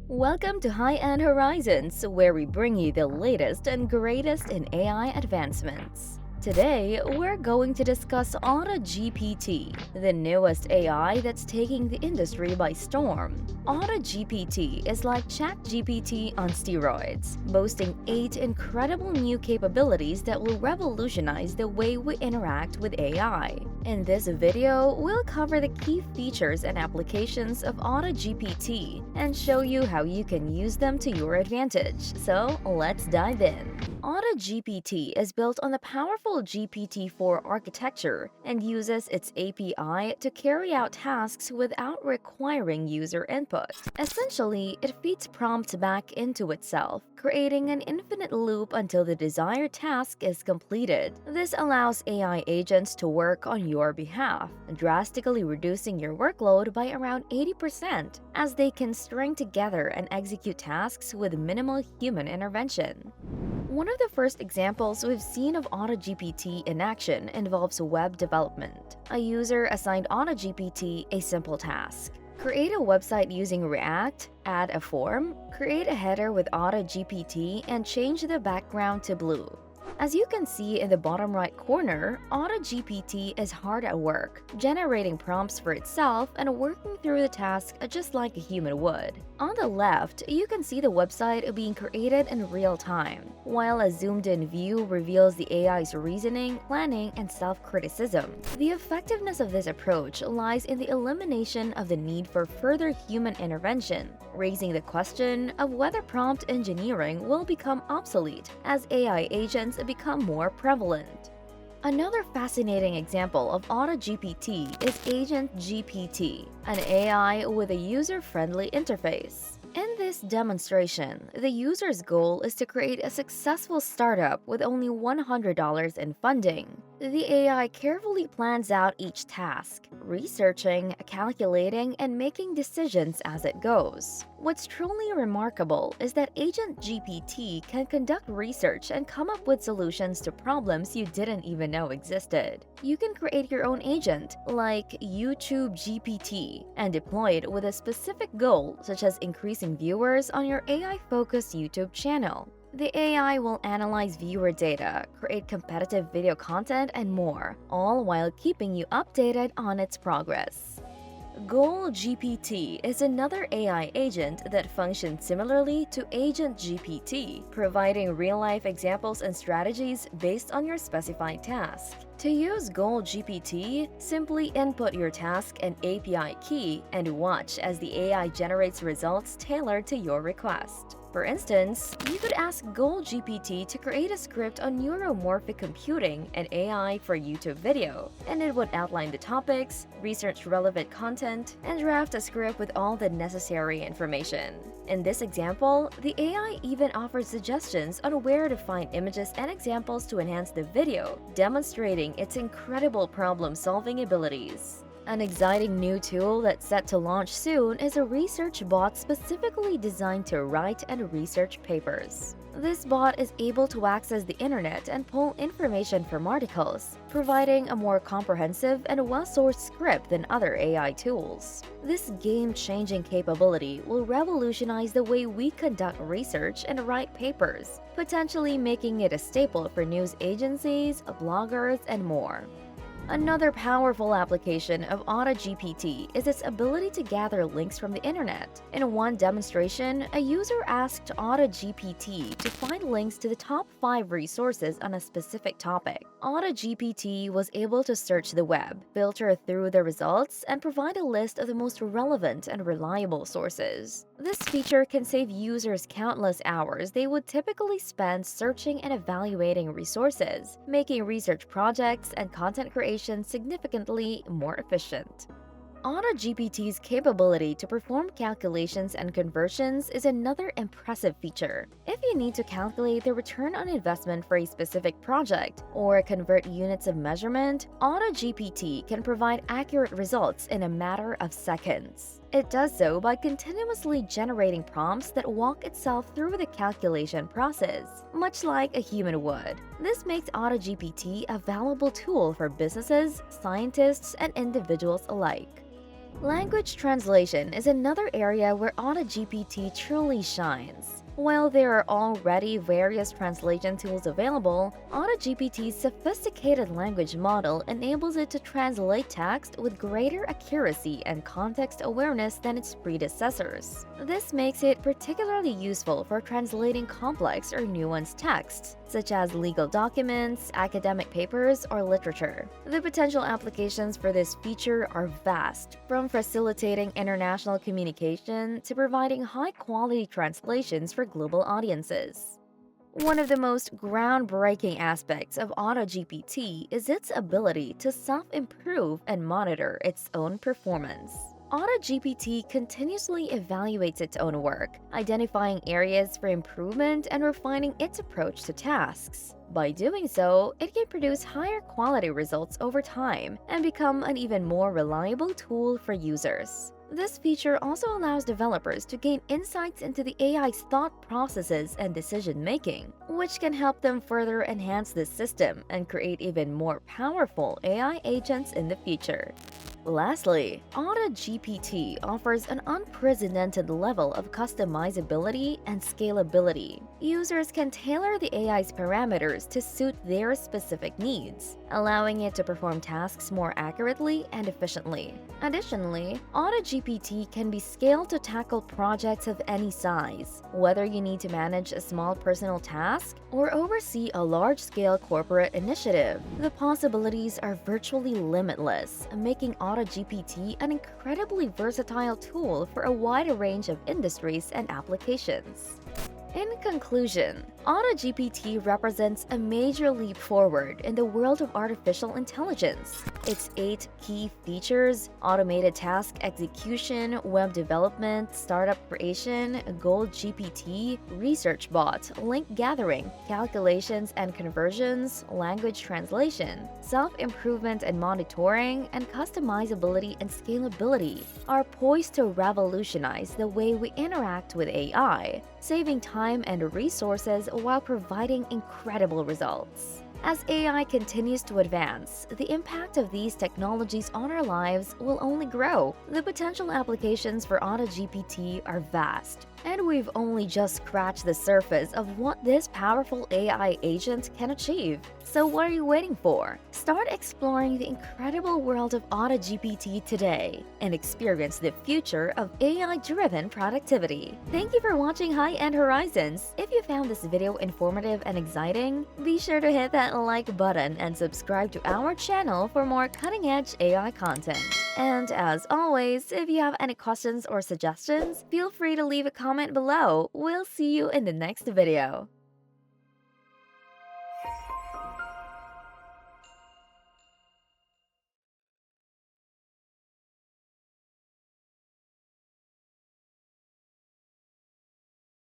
Welcome to High-End Horizons, where we bring you the latest and greatest in AI advancements. Today, we're going to discuss AutoGPT, the newest AI that's taking the industry by storm. AutoGPT is like ChatGPT on steroids, boasting 8 incredible new capabilities that will revolutionize the way we interact with AI. In this video, we'll cover the key features and applications of AutoGPT and show you how you can use them to your advantage. So, let's dive in. AutoGPT is built on the powerful GPT-4 architecture and uses its API to carry out tasks without requiring user input. Essentially, it feeds prompts back into itself, creating an infinite loop until the desired task is completed. This allows AI agents to work on your behalf, drastically reducing your workload by around 80%, as they can string together and execute tasks with minimal human intervention. One of the first examples we've seen of AutoGPT in action involves web development. A user assigned AutoGPT a simple task: create a website using React, add a form, create a header with AutoGPT, and change the background to blue. As you can see in the bottom right corner, AutoGPT is hard at work, generating prompts for itself and working through the task just like a human would. On the left, you can see the website being created in real time, while a zoomed-in view reveals the AI's reasoning, planning, and self-criticism. The effectiveness of this approach lies in the elimination of the need for further human intervention, raising the question of whether prompt engineering will become obsolete as AI agents become more prevalent. Another fascinating example of AutoGPT is Agent GPT, an AI with a user-friendly interface. In this demonstration, the user's goal is to create a successful startup with only $100 in funding. The AI carefully plans out each task, researching, calculating, and making decisions as it goes. What's truly remarkable is that Agent GPT can conduct research and come up with solutions to problems you didn't even know existed. You can create your own agent, like YouTube-GPT, and deploy it with a specific goal, such as increasing viewers on your AI-focused YouTube channel. The AI will analyze viewer data, create competitive video content, and more, all while keeping you updated on its progress. Goal-GPT is another AI agent that functions similarly to Agent GPT, providing real-life examples and strategies based on your specified task. To use Goal-GPT, simply input your task and API key and watch as the AI generates results tailored to your request. For instance, you could ask Goal-GPT to create a script on neuromorphic computing and AI for YouTube video, and it would outline the topics, research relevant content, and draft a script with all the necessary information. In this example, the AI even offers suggestions on where to find images and examples to enhance the video, demonstrating its incredible problem-solving abilities. An exciting new tool that's set to launch soon is a research bot specifically designed to write and research papers. This bot is able to access the internet and pull information from articles, providing a more comprehensive and well-sourced script than other AI tools. This game-changing capability will revolutionize the way we conduct research and write papers, potentially making it a staple for news agencies, bloggers, and more. Another powerful application of AutoGPT is its ability to gather links from the internet. In one demonstration, a user asked AutoGPT to find links to the top 5 resources on a specific topic. AutoGPT was able to search the web, filter through the results, and provide a list of the most relevant and reliable sources. This feature can save users countless hours they would typically spend searching and evaluating resources, making research projects and content creation significantly more efficient. AutoGPT's capability to perform calculations and conversions is another impressive feature. If you need to calculate the return on investment for a specific project or convert units of measurement, AutoGPT can provide accurate results in a matter of seconds. It does so by continuously generating prompts that walk itself through the calculation process, much like a human would. This makes AutoGPT a valuable tool for businesses, scientists, and individuals alike. Language translation is another area where AutoGPT truly shines. While there are already various translation tools available, AutoGPT's sophisticated language model enables it to translate text with greater accuracy and context awareness than its predecessors. This makes it particularly useful for translating complex or nuanced texts, such as legal documents, academic papers, or literature. The potential applications for this feature are vast, from facilitating international communication to providing high-quality translations for global audiences. One of the most groundbreaking aspects of AutoGPT is its ability to self-improve and monitor its own performance. AutoGPT continuously evaluates its own work, identifying areas for improvement and refining its approach to tasks. By doing so, it can produce higher quality results over time and become an even more reliable tool for users. This feature also allows developers to gain insights into the AI's thought processes and decision-making, which can help them further enhance this system and create even more powerful AI agents in the future. Lastly, AutoGPT offers an unprecedented level of customizability and scalability. Users can tailor the AI's parameters to suit their specific needs, allowing it to perform tasks more accurately and efficiently. Additionally, AutoGPT can be scaled to tackle projects of any size, whether you need to manage a small personal task or oversee a large-scale corporate initiative. The possibilities are virtually limitless, making AutoGPT an incredibly versatile tool for a wide range of industries and applications. In conclusion, AutoGPT represents a major leap forward in the world of artificial intelligence. Its 8 key features — automated task execution, web development, startup creation, Gold GPT, research bot, link gathering, calculations and conversions, language translation, self-improvement and monitoring, and customizability and scalability — are poised to revolutionize the way we interact with AI, saving time and resources while providing incredible results. As AI continues to advance, the impact of these technologies on our lives will only grow. The potential applications for AutoGPT are vast, and we've only just scratched the surface of what this powerful AI agent can achieve. So what are you waiting for? Start exploring the incredible world of AutoGPT today and experience the future of AI-driven productivity. Thank you for watching High-End Horizons. If you found this video informative and exciting, be sure to hit that like button and subscribe to our channel for more cutting-edge AI content. And as always, if you have any questions or suggestions, feel free to leave a comment below. We'll see you in the next video.